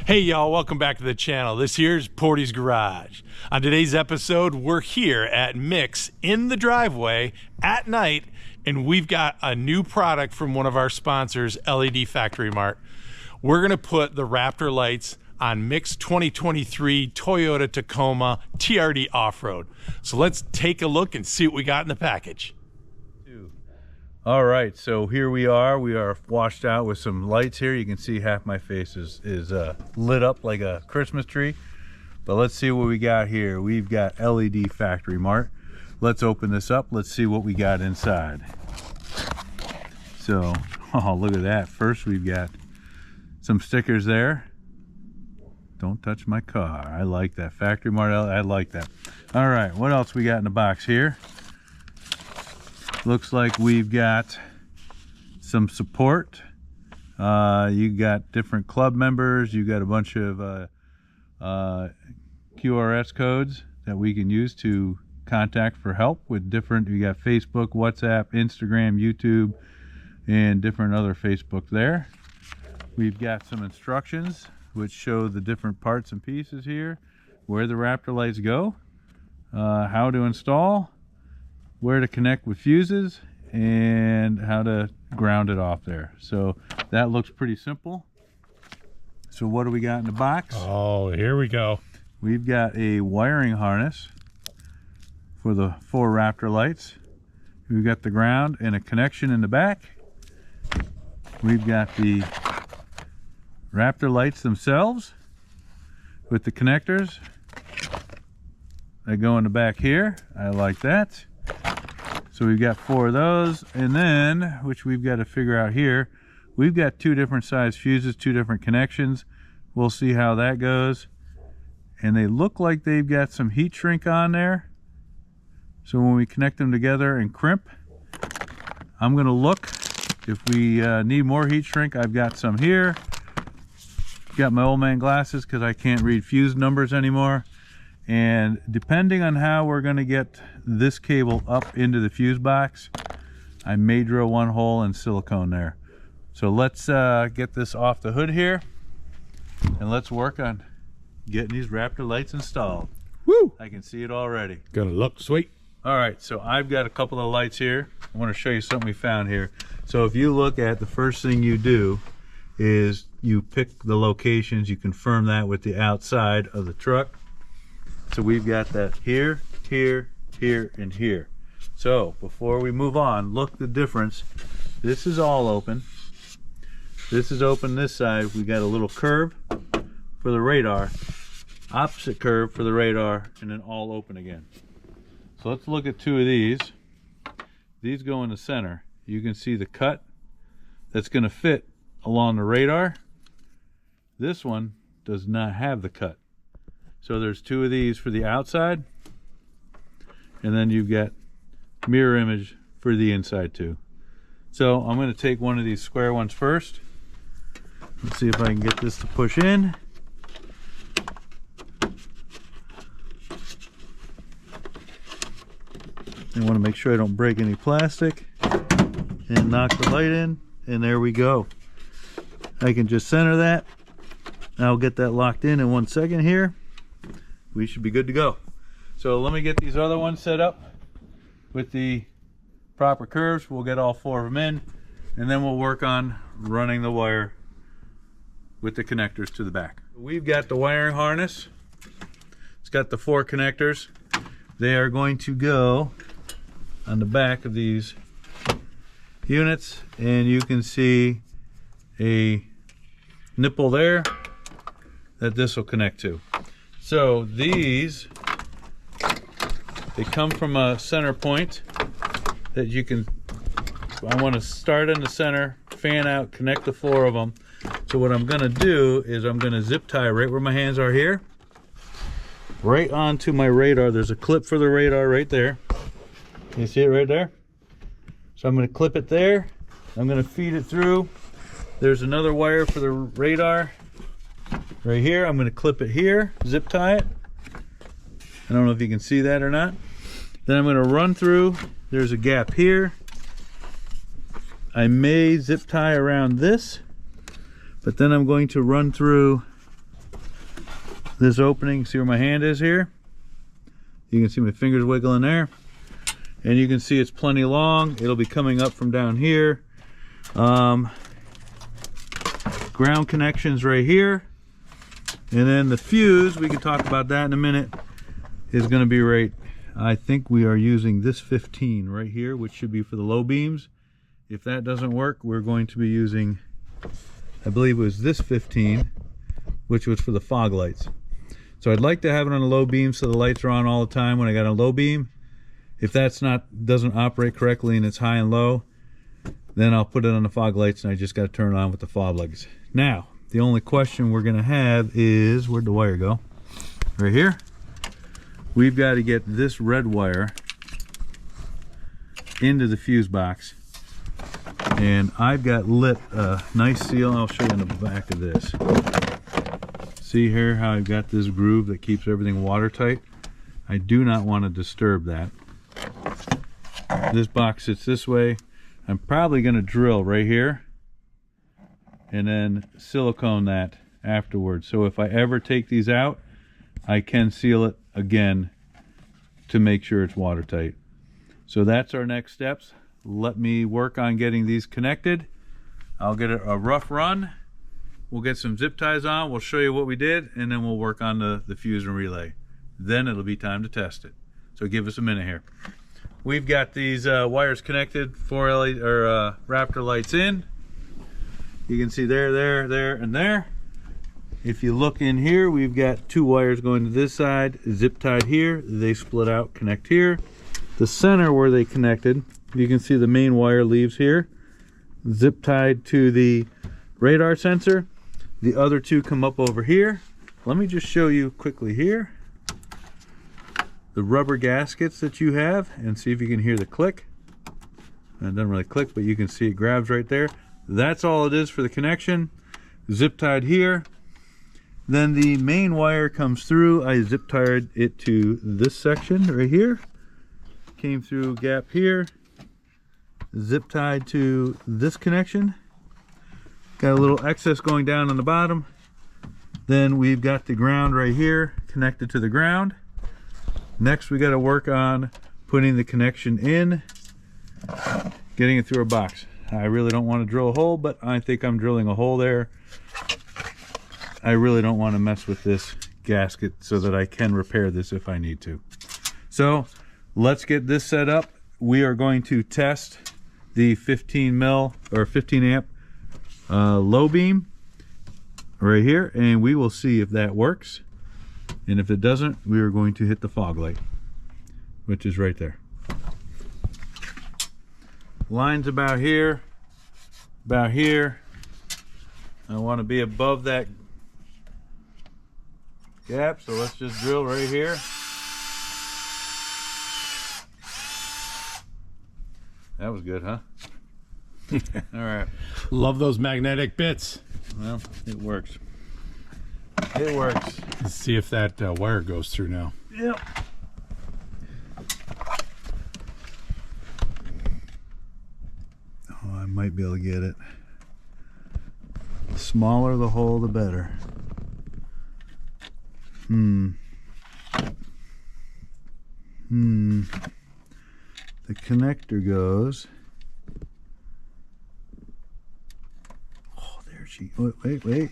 Hey y'all, welcome back to the channel. This here's Portie's Garage. On today's episode, we're here at Mick's in the driveway at night, and we've got a new product from one of our sponsors, LED Factory Mart. We're gonna put the Raptor lights on Mick's 2023 Toyota Tacoma TRD Offroad. So let's take a look and see what we got in the package. All right, so here we are washed out with some lights here. You can see half my face is lit up like a Christmas tree. But let's see what we got here. We've got LED Factory Mart. Let's open this up. Let's see what we got inside. So, oh, look at that. First, we've got some stickers there. Don't touch my car. I like that. Factory Mart, I like that. All right, what else we got in the box here? Looks like we've got some support. You got different club members. You got a bunch of QRS codes that we can use to contact for help with different. You got Facebook, WhatsApp, Instagram, YouTube, and different other Facebook there. We've got some instructions which show the different parts and pieces here, where the Raptor lights go, how to install, where to connect with fuses, and how to ground it off there. So that looks pretty simple. So what do we got in the box? Oh, here we go. We've got a wiring harness for the 4 Raptor lights. We've got the ground and a connection in the back. We've got the Raptor lights themselves with the connectors that go in the back here. I like that. So we've got 4 of those, and then, which we've got to figure out here, we've got 2 different size fuses, 2 different connections. We'll see how that goes. And they look like they've got some heat shrink on there. So when we connect them together and crimp, I'm gonna look. If we need more heat shrink, I've got some here. Got my old man glasses because I can't read fuse numbers anymore. And depending on how we're going to get this cable up into the fuse box, I may drill 1 hole in silicone there. So let's get this off the hood here, and let's work on getting these Raptor lights installed. Woo! I can see it already. Gonna look sweet. All right, so I've got a couple of lights here. I want to show you something we found here. So if you look at, the first thing you do is you pick the locations, you confirm that with the outside of the truck. So we've got that here, here, here, and here. So before we move on, look the difference. This is all open. This is open this side. We got a little curve for the radar, opposite curve for the radar, and then all open again. So let's look at 2 of these. These go in the center. You can see the cut that's going to fit along the radar. This one does not have the cut. So there's 2 of these for the outside, and then you've got mirror image for the inside too. So I'm going to take one of these square ones first. Let's see if I can get this to push in. I want to make sure I don't break any plastic, and knock the light in, and there we go. I can just center that. I'll get that locked in 1 second here. We should be good to go. So let me get these other ones set up with the proper curves. We'll get all 4 of them in, and then we'll work on running the wire with the connectors to the back. We've got the wiring harness. It's got the 4 connectors. They are going to go on the back of these units, and you can see a nipple there that this will connect to. So these, they come from a center point that you can, I want to start in the center, fan out, connect the 4 of them. So what I'm going to do is I'm going to zip tie right where my hands are here, right onto my radar. There's a clip for the radar right there. You see it right there? So I'm going to clip it there. I'm going to feed it through. There's another wire for the radar right here. I'm going to clip it here, zip tie it. I don't know if you can see that or not. Then I'm going to run through. There's a gap here. I may zip tie around this, but then I'm going to run through this opening. See where my hand is here? You can see my fingers wiggling there. And you can see it's plenty long. It'll be coming up from down here. Ground connections right here. And then the fuse, we can talk about that in a minute, is going to be right, I think we are using this 15 right here, which should be for the low beams. If that doesn't work, we're going to be using, I believe it was this 15, which was for the fog lights. So I'd like to have it on a low beam so the lights are on all the time when I got a low beam. If that's doesn't operate correctly and it's high and low, then I'll put it on the fog lights and I just got to turn it on with the fog lights. Now, the only question we're going to have is, where'd the wire go? Right here. We've got to get this red wire into the fuse box. And I've got lit a nice seal. I'll show you in the back of this. See here how I've got this groove that keeps everything watertight? I do not want to disturb that. This box sits this way. I'm probably going to drill right here and then silicone that afterwards. So if I ever take these out, I can seal it again to make sure it's watertight. So that's our next steps. Let me work on getting these connected. I'll get a rough run. We'll get some zip ties on. We'll show you what we did, and then we'll work on the fuse and relay. Then it'll be time to test it. So give us a minute here. We've got these wires connected, 4 LED or Raptor lights in. You can see there, and there. If you look in here, we've got 2 wires going to this side, zip tied here. They split out, connect here. The center where they connected, you can see the main wire leaves here, zip tied to the radar sensor. The other 2 come up over here. Let me just show you quickly here the rubber gaskets that you have and see if you can hear the click. And it doesn't really click, but you can see it grabs right there. That's all it is for the connection. Zip tied here. Then the main wire comes through. I zip tied it to this section right here. Came through a gap here. Zip tied to this connection. Got a little excess going down on the bottom. Then we've got the ground right here connected to the ground. Next we got to work on putting the connection in, getting it through a box. I really don't want to drill a hole, but I think I'm drilling a hole there. I really don't want to mess with this gasket so that I can repair this if I need to. So let's get this set up. We are going to test the 15 mil or 15 amp low beam right here, and we will see if that works. And if it doesn't, we are going to hit the fog light, which is right there. Line's about here, about here. I want to be above that gap, so let's just drill right here. That was good, huh? All right. Love those magnetic bits. Well, it works. It works. Let's see if that wire goes through now. Yep. Oh, I might be able to get it. The smaller the hole, the better. The connector goes. Oh, there she. Wait.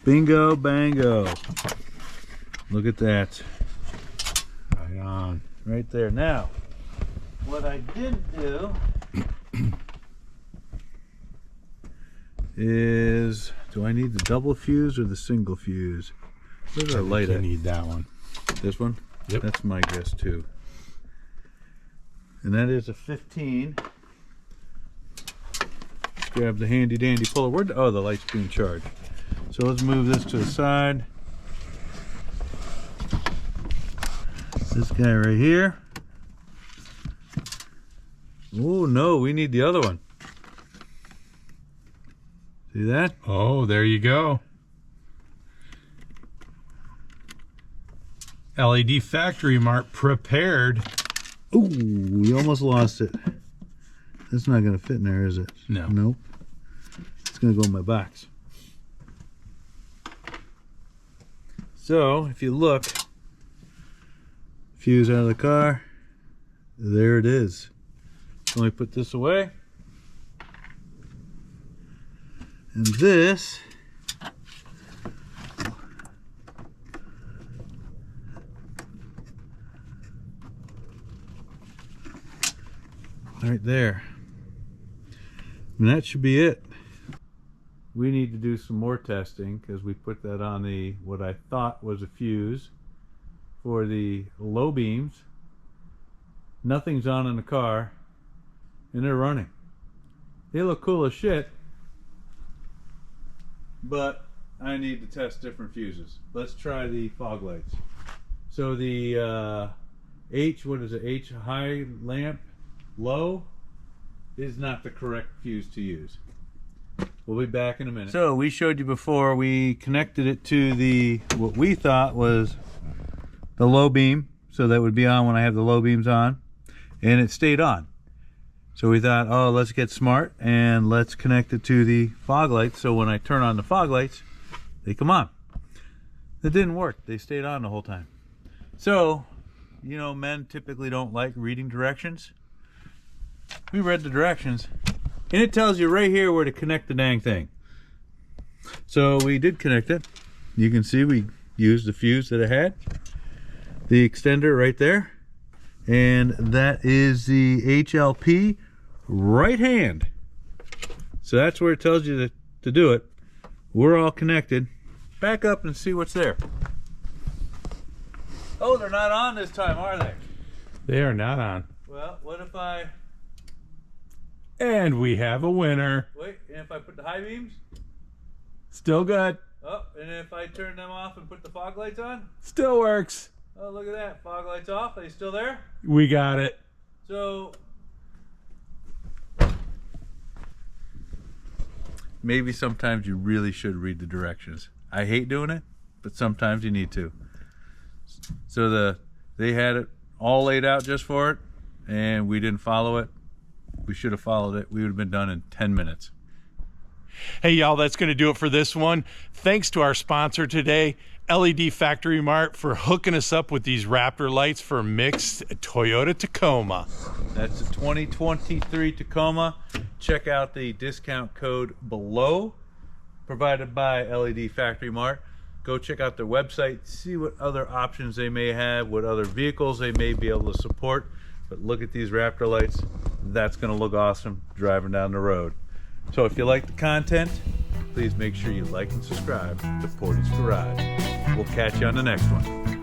Bingo, bango. Look at that. Right on. Right there. Now, what I didn't do is, do I need the double fuse or the single fuse? Where's our light at? I need that one. This one? Yep. That's my guess too. And that is a 15. Let's grab the handy dandy puller. Oh, the light's being charged. So let's move this to the side. This guy right here. Oh no, we need the other one. See that? Oh, there you go. LED factory mark prepared. Ooh, we almost lost it. That's not going to fit in there, is it? No. Nope. It's going to go in my box. So if you look, fuse out of the car, there it is. Let me put this away. And this right there. And that should be it. We need to do some more testing because we put that on the what I thought was a fuse for the low beams. Nothing's on in the car and they're running. They look cool as shit, but I need to test different fuses. Let's try the fog lights. So the what is it, H high lamp low is not the correct fuse to use. We'll be back in a minute. So we showed you before, we connected it to the what we thought was the low beam, so that would be on when I have the low beams on, and it stayed on. So we thought, oh, let's get smart and let's connect it to the fog lights, so when I turn on the fog lights, they come on. That didn't work. They stayed on the whole time. So, you know, men typically don't like reading directions. We read the directions, and it tells you right here where to connect the dang thing. So we did connect it. You can see we used the fuse that it had, the extender right there, and that is the HLP right hand. So that's where it tells you to do it. We're all connected. Back up and see what's there. Oh, they're not on this time, are they? They are not on. Well, what if I... And we have a winner. Wait, and if I put the high beams? Still good. Oh, and if I turn them off and put the fog lights on? Still works. Oh, look at that. Fog lights off. Are they still there? We got it. So... maybe sometimes you really should read the directions. I hate doing it, but sometimes you need to. So they had it all laid out just for it, and we didn't follow it. We should have followed it. We would have been done in 10 minutes. Hey, y'all, that's going to do it for this one. Thanks to our sponsor today, LED Factory Mart, for hooking us up with these Raptor lights for Mick's Toyota Tacoma. That's a 2023 Tacoma. Check out the discount code below, provided by LED Factory Mart. Go check out their website, see what other options they may have, what other vehicles they may be able to support. But look at these Raptor lights. That's going to look awesome driving down the road. So if you like the content, please make sure you like and subscribe to Portie's Garage. We'll catch you on the next one.